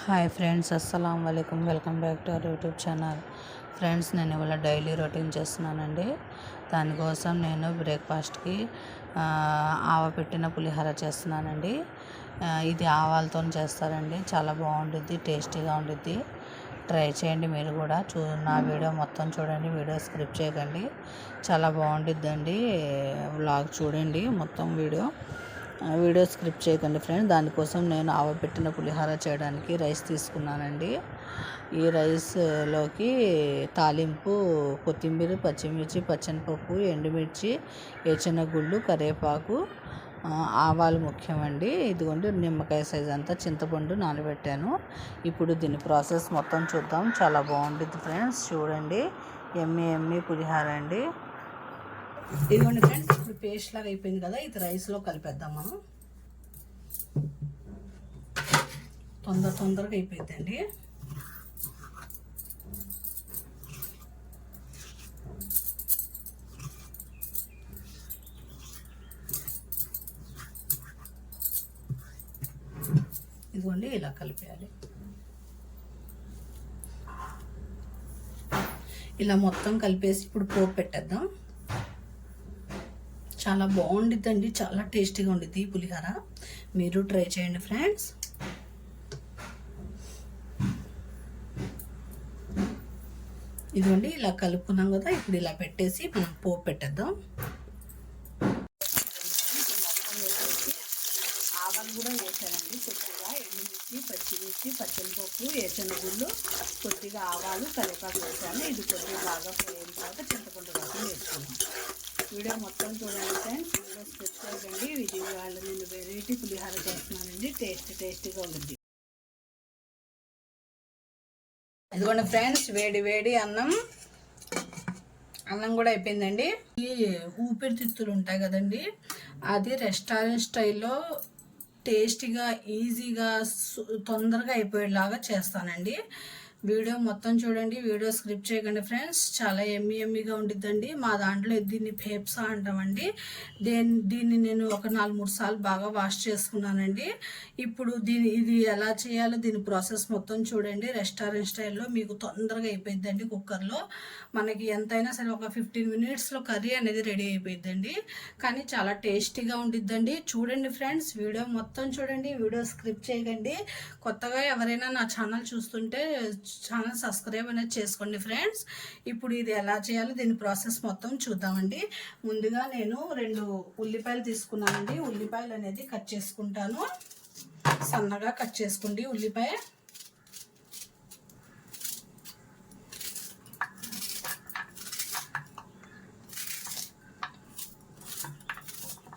Hi friends, అస్సలం వాలేకుమ్. Welcome back to our YouTube channel. Friends, నేను ఇవాళ డైలీ రొటీన్ చేస్తున్నానండి. దానికోసం నేను బ్రేక్ఫాస్ట్కి పెట్టిన పులిహోర చేస్తున్నానండి. ఇది ఆవాలతో చేస్తారండి. చాలా బాగుంటుంది, టేస్టీగా ఉంటుంది. ట్రై చేయండి మీరు కూడా. నా వీడియో మొత్తం చూడండి, వీడియో స్క్రిప్ట్ చేయకండి. చాలా బాగుంటుందండి. వ్లాగ్ చూడండి మొత్తం వీడియో స్క్రిప్ట్ చేయకండి ఫ్రెండ్స్. దానికోసం నేను పెట్టిన పులిహోర చేయడానికి రైస్ తీసుకున్నానండి. ఈ రైస్లోకి తాలింపు కొత్తిమీర, పచ్చిమిర్చి, పచ్చనిపప్పు, ఎండుమిర్చి, వేరుశనగగుళ్ళు, కరివేపాకు, ఆవాలు ముఖ్యమండి. ఇదిగోండి నిమ్మకాయ సైజ్ అంతా చింతపండు నానబెట్టాను. ఇప్పుడు దీని ప్రాసెస్ మొత్తం చూద్దాం. చాలా బాగుంటుంది ఫ్రెండ్స్, చూడండి. ఎమ్మి పులిహోర అండి. ఇదిగోండి ఫ్రెండ్స్, ఇప్పుడు పేస్ట్ లాగా అయిపోయింది కదా, ఇది రైస్లో కలిపేద్దాం మనం. తొందరగా అయిపోయిందండి. ఇదిగోండి ఇలా కలిపేయాలి. ఇలా మొత్తం కలిపేసి ఇప్పుడు పోపు పెట్టేద్దాం. చాలా బాగుండిద్దండి, చాలా టేస్టీగా ఉండిద్ది ఈ పులిహోర. మీరు ట్రై చేయండి ఫ్రెండ్స్. ఇదిగోండి ఇలా కలుపుకున్నాం కదా, ఇప్పుడు ఇలా పెట్టేసి మనం పోపు పెట్టేద్దాం. ఆవాలు కూడా వేసానండి, కొద్దిగా ఎండుమిర్చి, పచ్చిమిర్చి, పచ్చనిపప్పు, వేరుశనగగుళ్ళు, కొద్దిగా ఆవాలు, కరివేపాకు వేసాను. ఇది కొద్దిగా బాగా ఫ్రై అయిన తర్వాత చింతపండు రసం వేసుకున్నాం. వీడియో మొత్తం చూడండి ఫ్రెండ్స్, వీడియో స్కిప్ చేయకండి. వాళ్ళు నేను వెరైటీ పులిహోర చేస్తున్నానండి, టేస్టీగా ఉంటుంది. ఇదిగోండి ఫ్రెండ్స్, వేడి అన్నం కూడా అయిపోయిందండి. ఈ ఊపిరితిత్తులు ఉంటాయి కదండి, అది రెస్టారెంట్ స్టైల్లో టేస్టీగా, ఈజీగా, తొందరగా అయిపోయేలాగా చేస్తానండి. వీడియో మొత్తం చూడండి, వీడియో స్క్రిప్ట్ చేయకండి ఫ్రెండ్స్. చాలా ఎమ్మిగా ఉండిద్దండి. మా దాంట్లో దీన్ని ఫేప్సా అంటామండి. దీన్ని నేను ఒక 4-3 సార్లు బాగా వాష్ చేసుకున్నానండి. ఇప్పుడు ఇది ఎలా చేయాలో దీని ప్రాసెస్ మొత్తం చూడండి. రెస్టారెంట్ స్టైల్లో మీకు తొందరగా అయిపోయిద్దండి. కుక్కర్లో మనకి ఎంతైనా సరే ఒక 15 మినిట్స్లో కర్రీ అనేది రెడీ అయిపోయిద్దండి. కానీ చాలా టేస్టీగా ఉండిద్దండి. చూడండి ఫ్రెండ్స్, వీడియో మొత్తం చూడండి, వీడియో స్క్రిప్ట్ చేయకండి. కొత్తగా ఎవరైనా నా ఛానల్ చూస్తుంటే ఛానల్ సబ్స్క్రైబ్ అనేది చేసుకోండి ఫ్రెండ్స్. ఇప్పుడు ఇది ఎలా చేయాలో దీని ప్రాసెస్ మొత్తం చూద్దామండి. ముందుగా నేను 2 ఉల్లిపాయలు తీసుకున్నానండి. ఉల్లిపాయలు అనేది కట్ చేసుకుంటాను. సన్నగా కట్ చేసుకోండి ఉల్లిపాయ.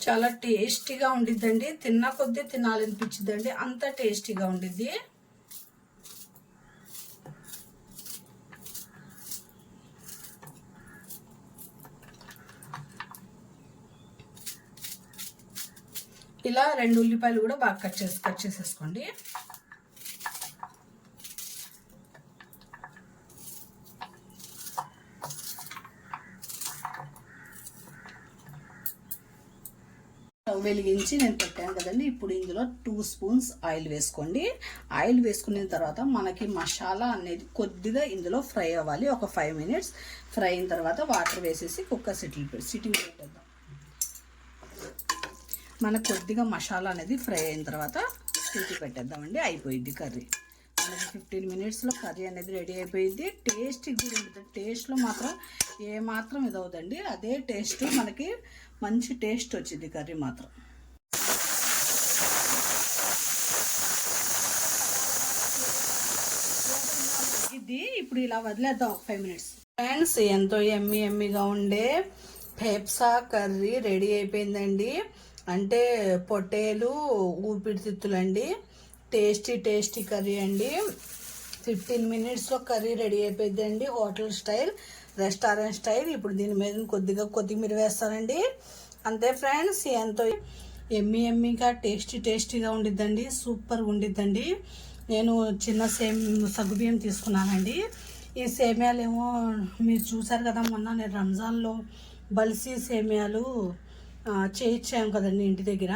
చాలా టేస్టీగా ఉండిద్దండి. తిన్న కొద్దీ తినాలనిపించిద్దండి, అంత టేస్టీగా ఉండిద్ది. ఇలా 2 ఉల్లిపాయలు కూడా బాగా కట్ చేసేసుకోండి. స్టవ్ వెలిగించి నేను పెట్టాను కదండి. ఇప్పుడు ఇందులో 2 స్పూన్స్ ఆయిల్ వేసుకోండి. ఆయిల్ వేసుకున్న తర్వాత మనకి మసాలా అనేది కొద్దిగా ఇందులో ఫ్రై అవ్వాలి. ఒక 5 మినిట్స్ ఫ్రై అయిన తర్వాత వాటర్ వేసేసి కుక్కర్ సిట్టింగ్ పెట్టేద్దాం. మనకు కొద్దిగా మసాలా అనేది ఫ్రై అయిన తర్వాత తీసి పెట్టేద్దామండి. అయిపోయింది కర్రీ. మనకి 15 మినిట్స్లో కర్రీ అనేది రెడీ అయిపోయింది. టేస్ట్ కూడా ఉంటుంది. టేస్ట్లో మాత్రం ఏమాత్రం ఇదవుదండి, అదే టేస్ట్, మనకి మంచి టేస్ట్ వచ్చింది కర్రీ మాత్రం. ఇది ఇప్పుడు ఇలా వదిలేద్దాం 5 మినిట్స్. ఫ్రెండ్స్, ఎంతో ఎమ్మిగా ఉండే ఫేప్సా కర్రీ రెడీ అయిపోయిందండి. అంటే పొట్టేలు ఊపిరితిత్తులండి. టేస్టీ కర్రీ అండి. 15 మినిట్స్లో కర్రీ రెడీ అయిపోయిందండి. Hotel style, restaurant style. ఇప్పుడు దీని మీద కొద్దిగా కొత్తిమీర వేస్తానండి. అంతే ఫ్రెండ్స్, ఎంతో ఎమ్మిగా టేస్టీగా ఉండిద్దండి. సూపర్గా ఉండిద్దండి. నేను చిన్న సగ్గుబియ్యం తీసుకున్నానండి. ఈ సేమియాలు ఏమో మీరు చూసారు కదా, మొన్న నేను రంజాన్లో బల్సీ సేమియాలు చేయించాము కదండి ఇంటి దగ్గర.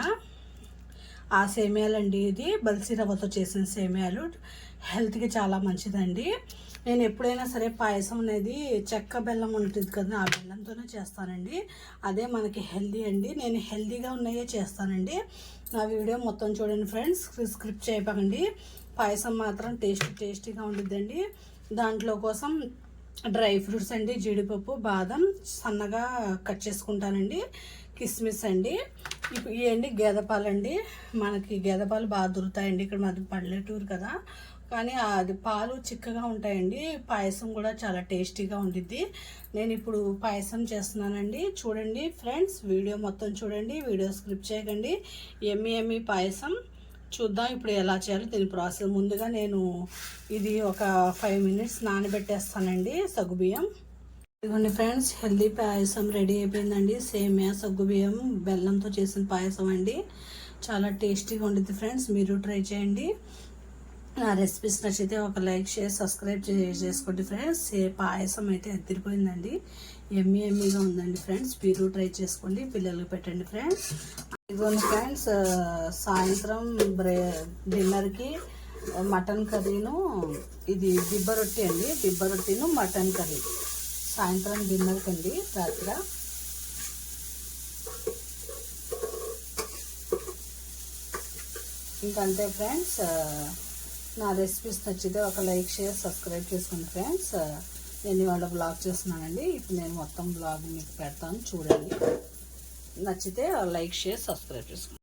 ఆ సేమియాలండి, ఇది బల్సీ రవ్వతో చేసిన సేమియాలు. హెల్త్కి చాలా మంచిదండి. నేను ఎప్పుడైనా సరే పాయసం అనేది చెక్క బెల్లం ఉంటుంది కదా, ఆ బెల్లంతోనే చేస్తానండి. అదే మనకి హెల్దీ అండి. నేను హెల్దీగా ఉన్నాయే చేస్తానండి. నా వీడియో మొత్తం చూడండి ఫ్రెండ్స్, స్క్రిప్ట్ చేయకండి. పాయసం మాత్రం టేస్టీగా ఉంటుందండి. దాంట్లో కోసం డ్రై ఫ్రూట్స్ అండి, జీడిపప్పు, బాదం సన్నగా కట్ చేసుకుంటానండి, కిస్మిస్ అండి, ఇవండి గేదె పాలండి. మనకి గేదె పాలు బాగా దొరుకుతాయండి ఇక్కడ, మాది పల్లెటూరు కదా, కానీ అది పాలు చిక్కగా ఉంటాయండి. పాయసం కూడా చాలా టేస్టీగా ఉండిద్ది. నేను ఇప్పుడు పాయసం చేస్తున్నానండి. చూడండి ఫ్రెండ్స్, వీడియో మొత్తం చూడండి, వీడియో స్క్రిప్ట్ చేయకండి. ఎమ్మి పాయసం చూద్దాం ఇప్పుడు ఎలా చేయాలో దీని ప్రాసెస్. ముందుగా నేను ఇది ఒక 5 minutes నానబెట్టేస్తానండి సగ్గుబియ్యం. ఇదిగోండి ఫ్రెండ్స్, హెల్దీ పాయసం రెడీ అయిపోయిందండి. సేమియా సగ్గుబియ్యం బెల్లంతో చేసిన పాయసం అండి. చాలా టేస్టీగా ఉంటుంది ఫ్రెండ్స్, మీరు ట్రై చేయండి. నా రెసిపీస్ నచ్చితే ఒక లైక్, షేర్, సబ్స్క్రైబ్ చేసుకోండి ఫ్రెండ్స్. పాయసం అయితే అదిరిపోయిందండి, ఎమ్మీగా ఉందండి ఫ్రెండ్స్. మీరు ట్రై చేసుకోండి, పిల్లలకు పెట్టండి ఫ్రెండ్స్. ఇదిగోండి ఫ్రెండ్స్, సాయంత్రం డిన్నర్కి మటన్ కర్రీను, ఇది దిబ్బ రొట్టి అండి, దిబ్బ రొట్టిను మటన్ కర్రీ సాయంత్రం డిన్నర్కి అండి, రాత్రి. ఇంకంతే ఫ్రెండ్స్, నా రెసిపీస్ నచ్చితే ఒక లైక్, షేర్, సబ్స్క్రైబ్ చేసుకోండి ఫ్రెండ్స్. నేను ఇవాళ బ్లాగ్ చేస్తున్నానండి. ఇప్పుడు నేను మొత్తం బ్లాగ్ మీకు పెడతాను, చూడండి. నచ్చితే లైక్, షేర్, సబ్స్క్రైబ్ చేసుకోండి.